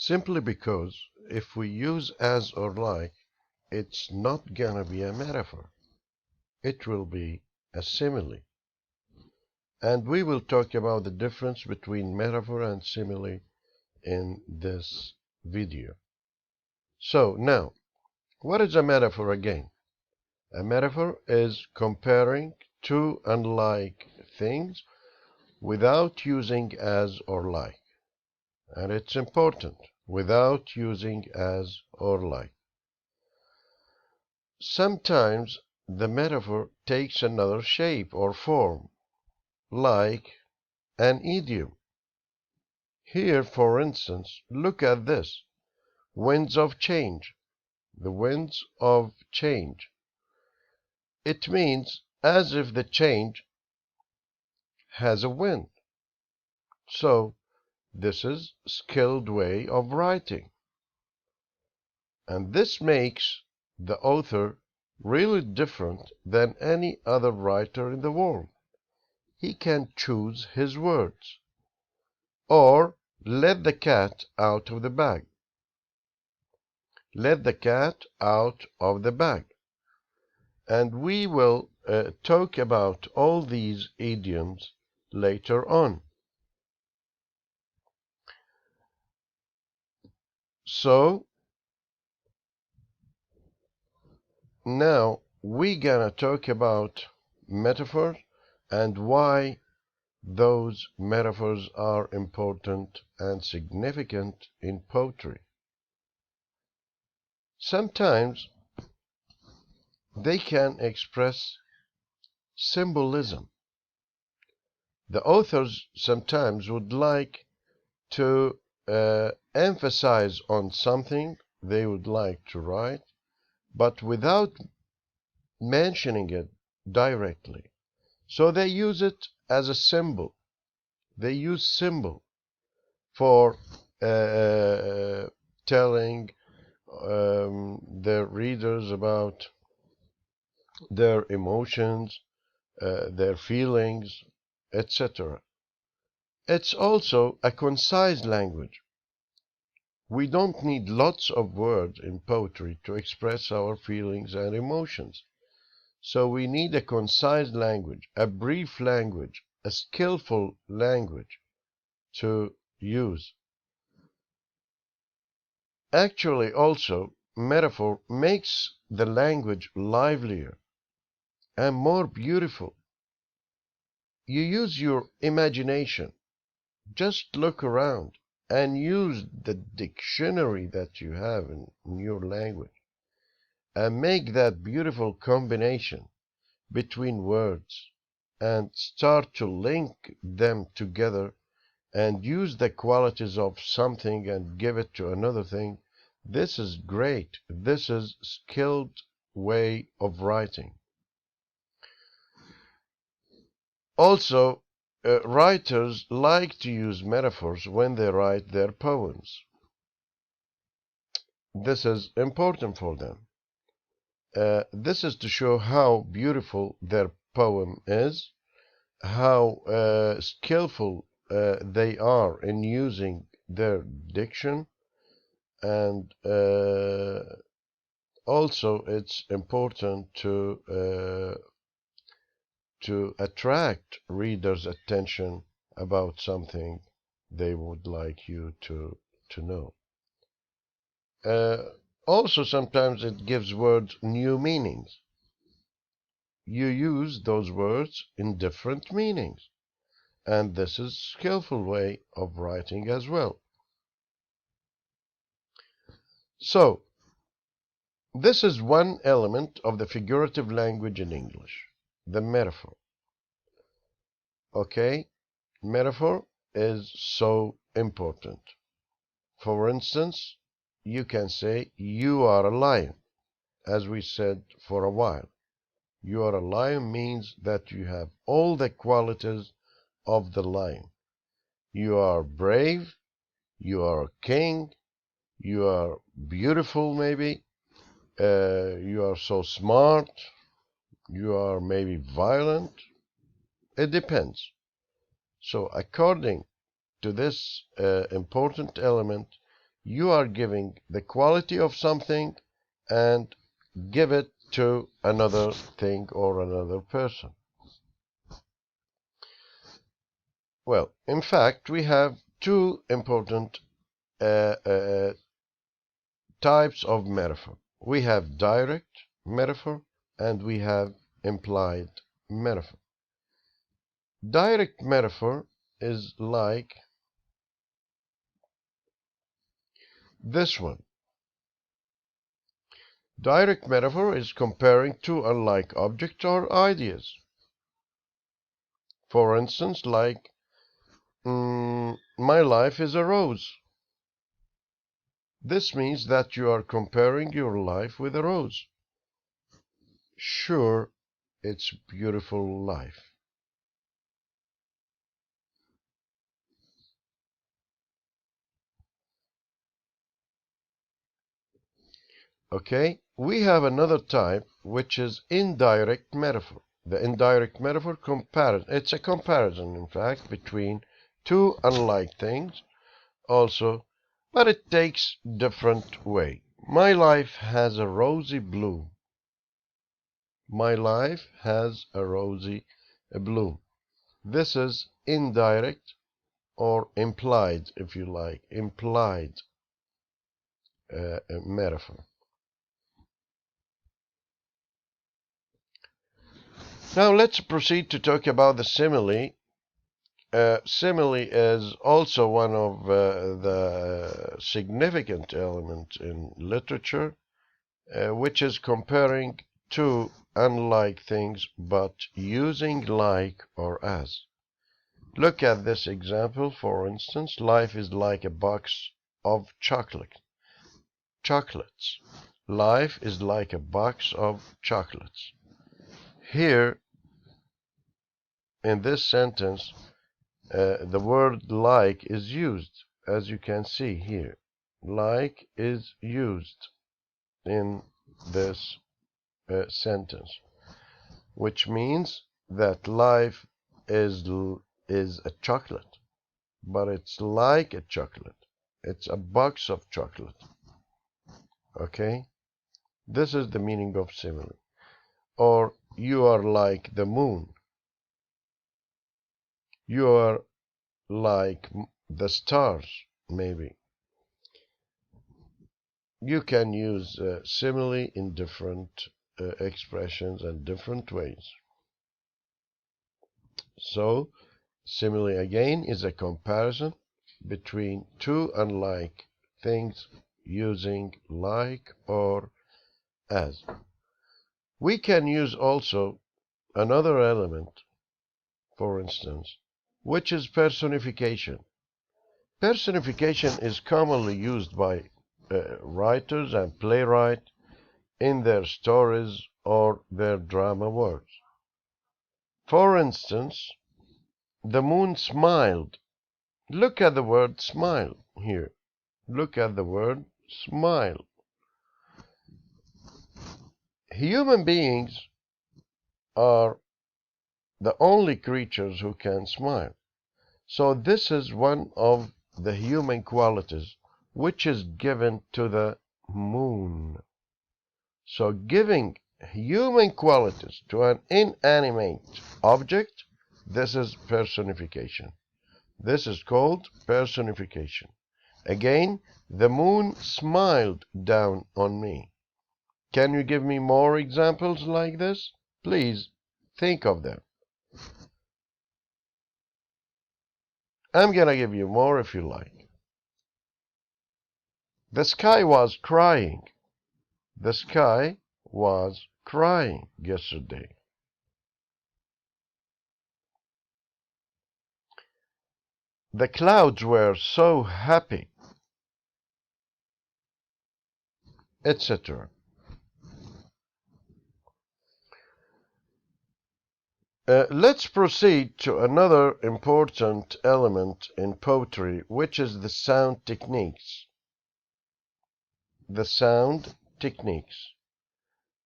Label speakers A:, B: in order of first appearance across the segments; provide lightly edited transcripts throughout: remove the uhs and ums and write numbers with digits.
A: Simply because if we use as or like, it's not gonna be a metaphor. It will be a simile. And we will talk about the difference between metaphor and simile in this video. So now, what is a metaphor again? A metaphor is comparing two unlike things without using as or like. And it's important, without using as or like. Sometimes the metaphor takes another shape or form, like an idiom. Here, for instance, look at this. Winds of change. The winds of change. It means as if the change has a wind. So, this is a skilled way of writing. And this makes the author really different than any other writer in the world. He can choose his words. Or let the cat out of the bag. Let the cat out of the bag. And we will talk about all these idioms later on. So, now we're gonna talk about metaphors and why those metaphors are important and significant in poetry. Sometimes they can express symbolism. The authors sometimes would like to emphasize on something they would like to write, but without mentioning it directly. So they use it as a symbol. They use symbol for telling their readers about their emotions, their feelings, etc. It's also a concise language. We don't need lots of words in poetry to express our feelings and emotions. So we need a concise language, a brief language, a skillful language to use. Actually, also, metaphor makes the language livelier and more beautiful. You use your imagination. Just look around and use the dictionary that you have in your language and make that beautiful combination between words and start to link them together and use the qualities of something and give it to another thing. This is great. This is skilled way of writing. Also, writers like to use metaphors when they write their poems. This is important for them. This is to show how beautiful their poem is, how skillful they are in using their diction, and also it's important to attract readers' attention about something they would like you to know. Also, sometimes it gives words new meanings. You use those words in different meanings, and this is a skillful way of writing as well. So, this is one element of the figurative language in English, the metaphor. Okay, metaphor is so important. For instance, you can say, you are a lion, as we said for a while. You are a lion means that you have all the qualities of the lion. You are brave, you are a king, you are beautiful maybe, you are so smart, you are maybe violent. It depends. So according to this important element, you are giving the quality of something and give it to another thing or another person. Well, in fact, we have two important types of metaphor. We have direct metaphor and we have implied metaphor. Direct metaphor is like this one. Direct metaphor is comparing two unlike objects or ideas. For instance, like, my life is a rose. This means that you are comparing your life with a rose. Sure, it's a beautiful life. Okay, we have another type which is indirect metaphor. The indirect metaphor comparison. It's a comparison, in fact, between two unlike things also, but it takes different way. My life has a rosy bloom. My life has a rosy bloom. This is indirect or implied, if you like, implied metaphor. Now let's proceed to talk about the simile. Simile is also one of the significant elements in literature, which is comparing two unlike things but using like or as. Look at this example, for instance. Life is like a box of chocolates. Life is like a box of chocolates. Here, in this sentence, the word like is used, as you can see here. Like is used in this sentence, which means that life is a chocolate, but it's like a chocolate. It's a box of chocolate. Okay? This is the meaning of simile. Or you are like the moon. You are like the stars, maybe. You can use simile in different expressions and different ways. So, simile again is a comparison between two unlike things using like or as. We can use also another element, for instance, which is personification. Personification is commonly used by writers and playwrights in their stories or their drama works. For instance, the moon smiled. Look at the word smile here. Look at the word smile. Human beings are the only creatures who can smile. So this is one of the human qualities which is given to the moon. So giving human qualities to an inanimate object, this is personification. This is called personification. Again, the moon smiled down on me. Can you give me more examples like this? Please think of them. I'm gonna give you more if you like. The sky was crying. The sky was crying yesterday. The clouds were so happy, etc. Let's proceed to another important element in poetry, which is the sound techniques. The sound techniques,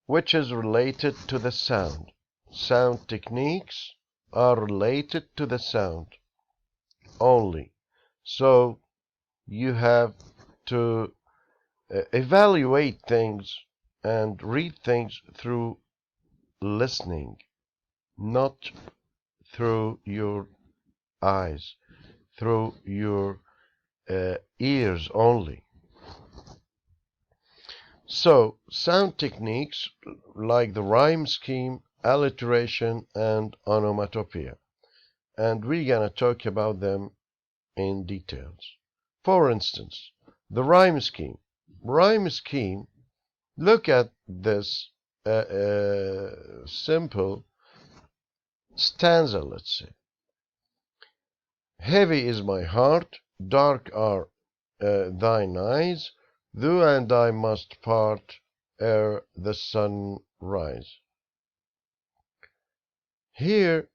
A: which is related to the sound. Sound techniques are related to the sound only. So you have to evaluate things and read things through listening, not through your eyes, through your ears only. So, sound techniques like the rhyme scheme, alliteration, and onomatopoeia. And we're gonna talk about them in details. For instance, the rhyme scheme. Rhyme scheme, look at this simple stanza, let's say. Heavy is my heart, dark are thine eyes, thou and I must part ere the sun rise. Here,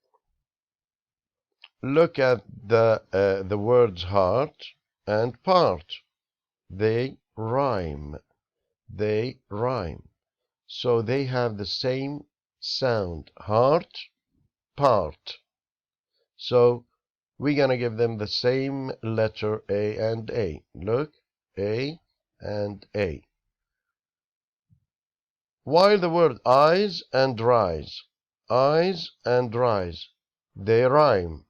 A: look at the words heart and part. They rhyme. They rhyme. So they have the same sound. Heart, part. So we're gonna give them the same letter A and A. Look, A and A. While the word eyes and rise, eyes and rise, they rhyme.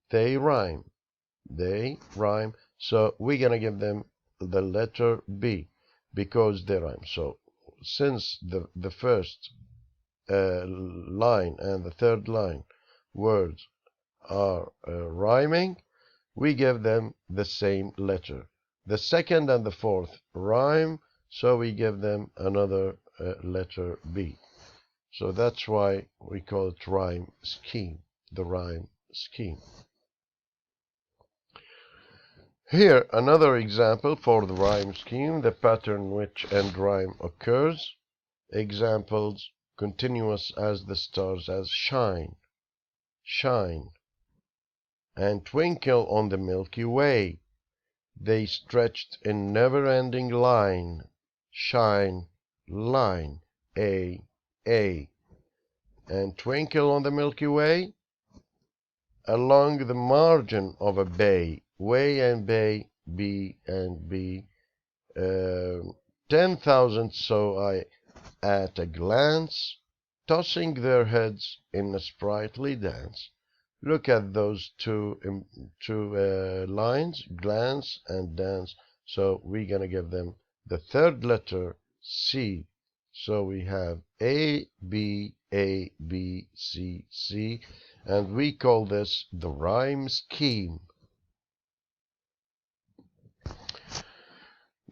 A: They rhyme. They rhyme. So we're gonna give them the letter B because they rhyme. So since the first line and the third line words are rhyming, we give them the same letter. The second and the fourth rhyme, so we give them another letter B. So that's why we call it rhyme scheme, the rhyme scheme. Here, another example for the rhyme scheme, the pattern which end rhyme occurs. Examples, continuous as the stars as shine, shine, and twinkle on the Milky Way. They stretched in never-ending line, shine, line, A, and twinkle on the Milky Way, along the margin of a bay, way and bay, B and B, 10,000 saw I at a glance, tossing their heads in a sprightly dance. Look at those two lines, glance and dance. So we're gonna give them the third letter C. So we have A, B, C, C, and we call this the rhyme scheme.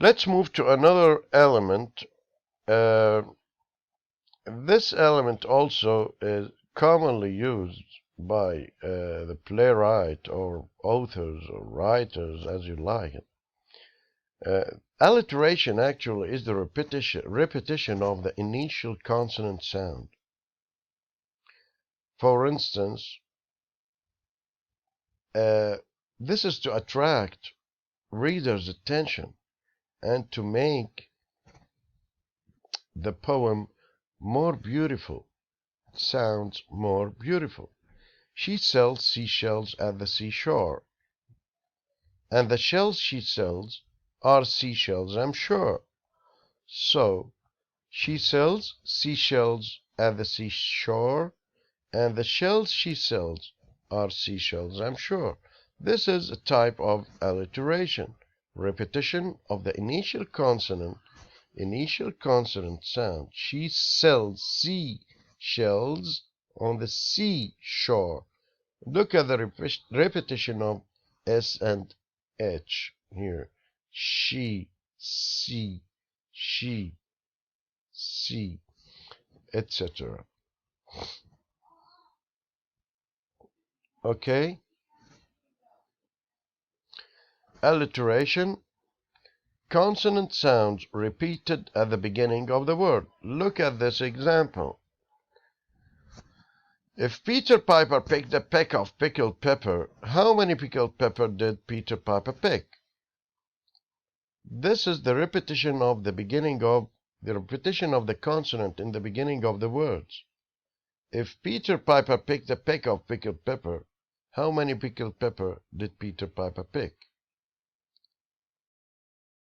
A: Let's move to another element. This element also is commonly used by the playwright or authors or writers, as you like it. Alliteration actually is the repetition of the initial consonant sound. For instance, this is to attract readers' attention and to make the poem more beautiful, sounds more beautiful. She sells seashells at the seashore, and the shells she sells are seashells, I'm sure. So, she sells seashells at the seashore, and the shells she sells are seashells, I'm sure. This is a type of alliteration, repetition of the initial consonant sound. She sells seashells on the seashore. Look at the repetition of S and H here. She, see, etc. Okay? Alliteration. Consonant sounds repeated at the beginning of the word. Look at this example. If Peter Piper picked a peck of pickled pepper, how many pickled pepper did Peter Piper pick? This is the repetition of the consonant in the beginning of the words. If Peter Piper picked a peck of pickled pepper, how many pickled pepper did Peter Piper pick?